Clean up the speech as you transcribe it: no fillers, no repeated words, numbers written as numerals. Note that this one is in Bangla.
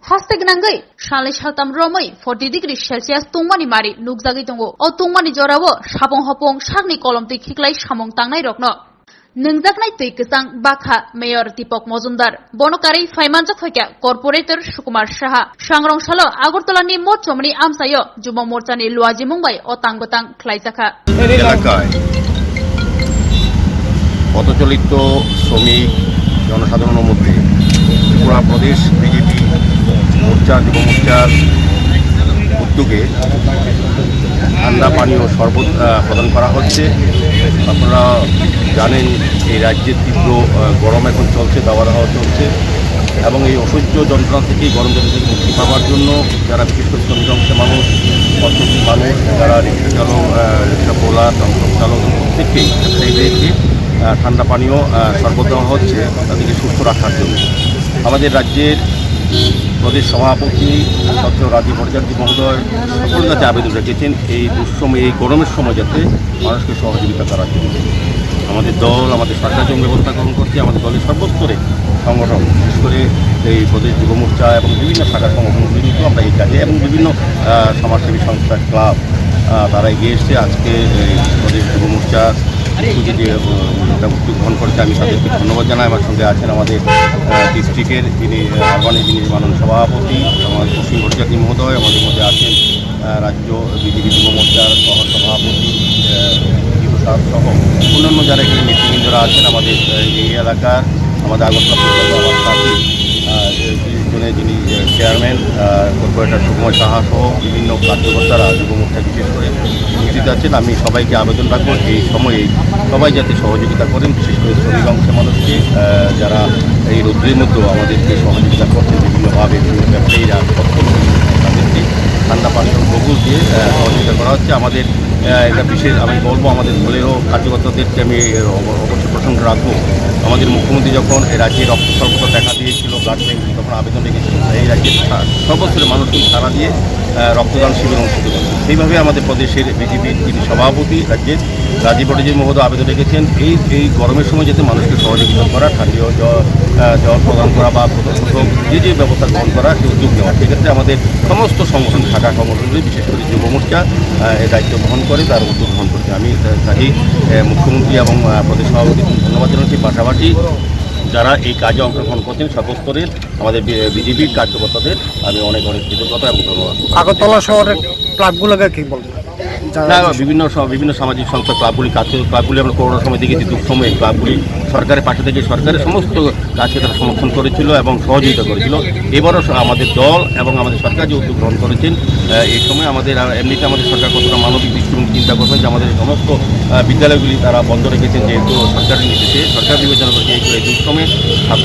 Hashtag nangai shalai shaltam romai 40 degree Celsius tungmani mari nukjagui tongo o tungmani jorao sabong hopong sakni kolom tui khiklai samong tangnai rokno nungjaknai tui kesang bakha Mayor Deepak Mojumdar bonokari faimanjak hoika Corporator Sukumar Saha sangrongshalo Agartala ni mochomni amsayo Jubo Morchani Luaji Mumbai o tangbotang khlaijaka এলাকায় পথচলিত শ্রমিক জনসাধারণের মধ্যে ত্রিপুরা প্রদেশ বিজেপি মোর্চা যুব মোর্চার উদ্যোগে ঠান্ডা পানীয় শরবত প্রদান করা হচ্ছে। আপনারা জানেন এই রাজ্যের তীব্র গরম এখন চলছে, দাবদাহ চলছে এবং এই অসহ্য যন্ত্রণা থেকে গরম জল থেকে মুক্তি পাওয়ার জন্য যারা বিশেষ করে শ্রমিক অংশের মানুষ, পথচলতি মানুষ, যারা রিক্সা চালক, রিক্সা পোলা, টমটম চালক প্রত্যেককেই সেইদেরকে ঠান্ডা পানীয় শরবত দেওয়া হচ্ছে তাদেরকে সুস্থ রাখার জন্য। আমাদের রাজ্যের প্রদেশ সভাপতি ডক্টর রাজীব ভট্টাচার্য মহোদয় সকলের কাছে আবেদন রেখেছেন এই দুঃসময়, এই গরমের সময় যাতে মানুষকে সহযোগিতা করার জন্য। আমাদের দল, আমাদের সরকার যেমন ব্যবস্থা গ্রহণ করছে, আমাদের দলের সর্বস্তরে সংগঠন, বিশেষ করে এই প্রদেশ যুব মোর্চা এবং বিভিন্ন শাখা সংগঠনগুলি কিন্তু আমরা এই কাজে এবং বিভিন্ন সমাজসেবী সংস্থা, ক্লাব তারা এগিয়ে এসছে। আজকে এই প্রদেশ যুব মোর্চা যে একটা উদ্যোগ গ্রহণ করেছে, আমি তাদেরকে ধন্যবাদ জানাই। আমার সঙ্গে আছেন আমাদের ডিস্ট্রিক্টের যিনি আরবানের যিনি মাননীয় সভাপতি আমার পশ্চিম ভট্টাচার্য মহোদয়, আমাদের মধ্যে আছেন রাজ্য বিজেপি যুব মোর্চার সহ সভাপতি সহ অন্যান্য যারা এখানে নেতৃবৃন্দরা আছেন আমাদের এই এলাকার, আমাদের আগরতলা আমার সাথী যিনি চেয়ারম্যান কর্পোরেটর সুকুমার সাহা সহ বিভিন্ন কার্যকর্তারা যুব মোর্চা বিশেষ করে উপস্থিত আছেন। আমি সবাইকে আবেদন রাখবো এই সময়ে সবাই যাতে সহযোগিতা করেন, বিশেষ করে শ্রমিক অংশের মানুষকে যারা এই রৌদ্রের মধ্যেও আমাদেরকে সহযোগিতা করছেন বিভিন্নভাবে, বিভিন্ন ব্যবসায়ীরা তাদেরকে ঠান্ডা পানীয় বকুল দিয়ে সহযোগিতা করা হচ্ছে। আমাদের এটা বিশেষ আমি বলবো আমাদের দলেরও কার্যকর্তাদেরকে আমি অবশ্যই প্রশংসা রাখবো। আমাদের মুখ্যমন্ত্রী যখন এই রাজ্যে রক্ত স্বল্পতা দেখা দিয়েছিল, ব্লাড ব্যাংক তখন আবেদন রেখেছিল, এই রাজ্যের সর্বস্তরের মানুষ কিন্তু সারা দিয়ে রক্তদান শিবির অনুষ্ঠিত করছে। সেইভাবে আমাদের প্রদেশের বিজেপির যিনি সভাপতি রাজ্যের রাজীব ভট্টাচার্য মহোদয় আবেদন রেখেছেন এই গরমের সময় যাতে মানুষকে সহযোগিতা করা, ঠান্ডীয় জল প্রদান করা বা যে ব্যবস্থা গ্রহণ করা সে উদ্যোগ নেওয়া। সেক্ষেত্রে আমাদের সমস্ত সংগঠন, শাখা সংগঠনগুলি বিশেষ করে যুব মোর্চা এই দায়িত্ব গ্রহণ করে, তার উদ্যোগ গ্রহণ করছে। আমি তাই মুখ্যমন্ত্রী এবং প্রদেশ সভাপতিকে ধন্যবাদ জানাচ্ছি। পাশাপাশি যারা এই কাজে অংশগ্রহণ করছেন সর্বস্তরের আমাদের বিজেপির কার্যকর্তাদের আমি অনেক কৃতজ্ঞতা এবং ধন্যবাদ। আগরতলা শহরের ক্লাবগুলোকে কী বলবো? বিভিন্ন সামাজিক সংস্থা ক্লাবগুলি আমরা করোনার সময় দেখেছি, দুঃসময়ে ক্লাবগুলি সরকারের পাশে থেকে সরকারের সমস্ত কাজকে তারা সমর্থন করেছিল এবং সহযোগিতা করেছিল। এবারও আমাদের দল এবং আমাদের সরকার যে উদ্যোগ গ্রহণ করেছেন এই সময় আমাদের এমনিতে আমাদের সরকার কতটা মানবিক দৃষ্টিভঙ্গি চিন্তা করবেন যে আমাদের সমস্ত বিদ্যালয়গুলি তারা বন্ধ রেখেছেন, যেহেতু সরকারের নির্দেশে সরকার বিবেচনা করেছে এই দুঃসময়ে